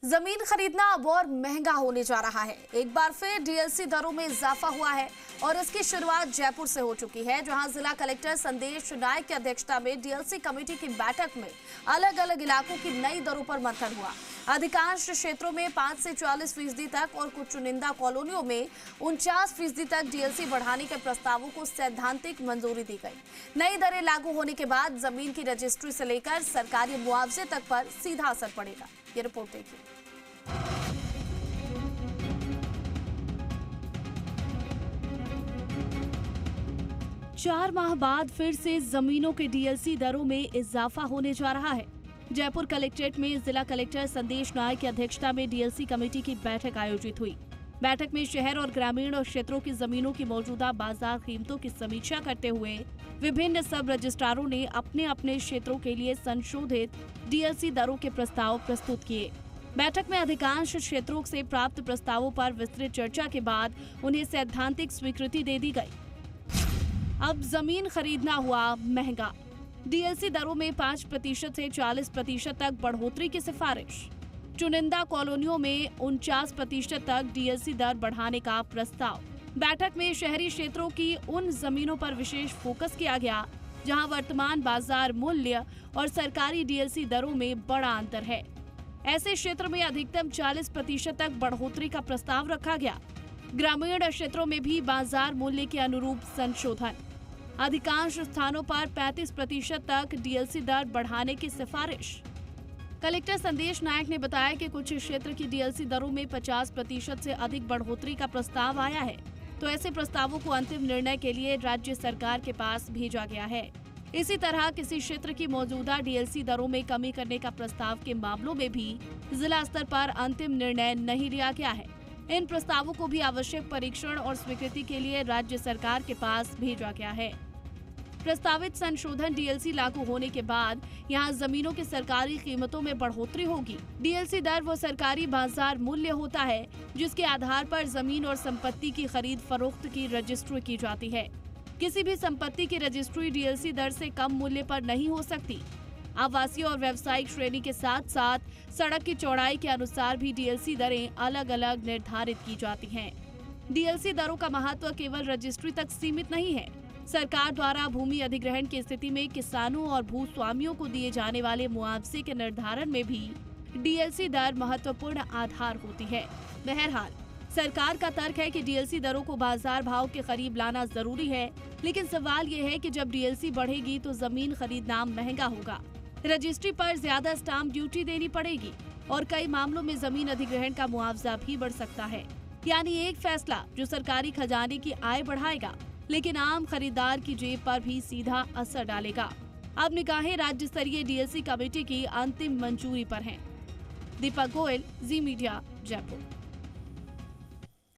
जमीन खरीदना अब और महंगा होने जा रहा है। एक बार फिर डीएलसी दरों में इजाफा हुआ है और इसकी शुरुआत जयपुर से हो चुकी है, जहां जिला कलेक्टर संदेश नायक की अध्यक्षता में डीएलसी कमेटी की बैठक में अलग अलग इलाकों की नई दरों पर मंथन हुआ। अधिकांश क्षेत्रों में 5 से 40% तक और कुछ चुनिंदा कॉलोनियों में 49% तक डीएलसी बढ़ाने के प्रस्तावों को सैद्धांतिक मंजूरी दी गई। नई दरें लागू होने के बाद जमीन की रजिस्ट्री से लेकर सरकारी मुआवजे तक पर सीधा असर पड़ेगा। ये रिपोर्ट देखिए। 4 माह बाद फिर से जमीनों के डीएलसी दरों में इजाफा होने जा रहा है। जयपुर कलेक्ट्रेट में जिला कलेक्टर संदेश नायक की अध्यक्षता में डीएलसी कमेटी की बैठक आयोजित हुई। बैठक में शहर और ग्रामीण क्षेत्रों की जमीनों की मौजूदा बाजार कीमतों की समीक्षा करते हुए विभिन्न सब रजिस्ट्रारों ने अपने अपने क्षेत्रों के लिए संशोधित डीएलसी दरों के प्रस्ताव प्रस्तुत किए। बैठक में अधिकांश क्षेत्रों से प्राप्त प्रस्तावों पर विस्तृत चर्चा के बाद उन्हें सैद्धांतिक स्वीकृति दे दी गई। अब जमीन खरीदना हुआ महंगा। डीएलसी दरों में 5% से 40% तक बढ़ोतरी की सिफारिश। चुनिंदा कॉलोनियों में 49% तक डीएलसी दर बढ़ाने का प्रस्ताव। बैठक में शहरी क्षेत्रों की उन जमीनों पर विशेष फोकस किया गया जहां वर्तमान बाजार मूल्य और सरकारी डीएलसी दरों में बड़ा अंतर है। ऐसे क्षेत्र में अधिकतम 40% तक बढ़ोतरी का प्रस्ताव रखा गया। ग्रामीण क्षेत्रों में भी बाजार मूल्य के अनुरूप संशोधन। अधिकांश स्थानों पर 35% तक डीएलसी दर बढ़ाने की सिफारिश। कलेक्टर संदेश नायक ने बताया कि कुछ क्षेत्र की डीएलसी दरों में 50% से अधिक बढ़ोतरी का प्रस्ताव आया है, तो ऐसे प्रस्तावों को अंतिम निर्णय के लिए राज्य सरकार के पास भेजा गया है। इसी तरह किसी क्षेत्र की मौजूदा डीएलसी दरों में कमी करने का प्रस्ताव के मामलों में भी जिला स्तर पर अंतिम निर्णय नहीं लिया गया है। इन प्रस्तावों को भी आवश्यक परीक्षण और स्वीकृति के लिए राज्य सरकार के पास भेजा गया है। प्रस्तावित संशोधन डीएलसी लागू होने के बाद यहां जमीनों की सरकारी कीमतों में बढ़ोतरी होगी। डीएलसी दर वो सरकारी बाजार मूल्य होता है जिसके आधार पर जमीन और संपत्ति की खरीद फरोख्त की रजिस्ट्री की जाती है। किसी भी संपत्ति की रजिस्ट्री डीएलसी दर से कम मूल्य पर नहीं हो सकती। आवासीय और व्यावसायिक श्रेणी के साथ साथ सड़क की चौड़ाई के अनुसार भी डीएलसी दरें अलग अलग निर्धारित की जाती हैं। डीएलसी दरों का महत्व केवल रजिस्ट्री तक सीमित नहीं है। सरकार द्वारा भूमि अधिग्रहण की स्थिति में किसानों और भूस्वामियों को दिए जाने वाले मुआवजे के निर्धारण में भी डीएलसी दर महत्वपूर्ण आधार होती है। बहरहाल सरकार का तर्क है कि डीएलसी दरों को बाजार भाव के करीब लाना जरूरी है, लेकिन सवाल ये है कि जब डीएलसी बढ़ेगी तो जमीन खरीदना महंगा होगा, रजिस्ट्री पर ज्यादा स्टाम्प ड्यूटी देनी पड़ेगी और कई मामलों में जमीन अधिग्रहण का मुआवजा भी बढ़ सकता है। यानी एक फैसला जो सरकारी खजाने की आय बढ़ाएगा, लेकिन आम खरीदार की जेब पर भी सीधा असर डालेगा। अब निगाहें राज्य स्तरीय डीएलसी कमेटी की अंतिम मंजूरी पर हैं। दीपक गोयल, जी मीडिया, जयपुर।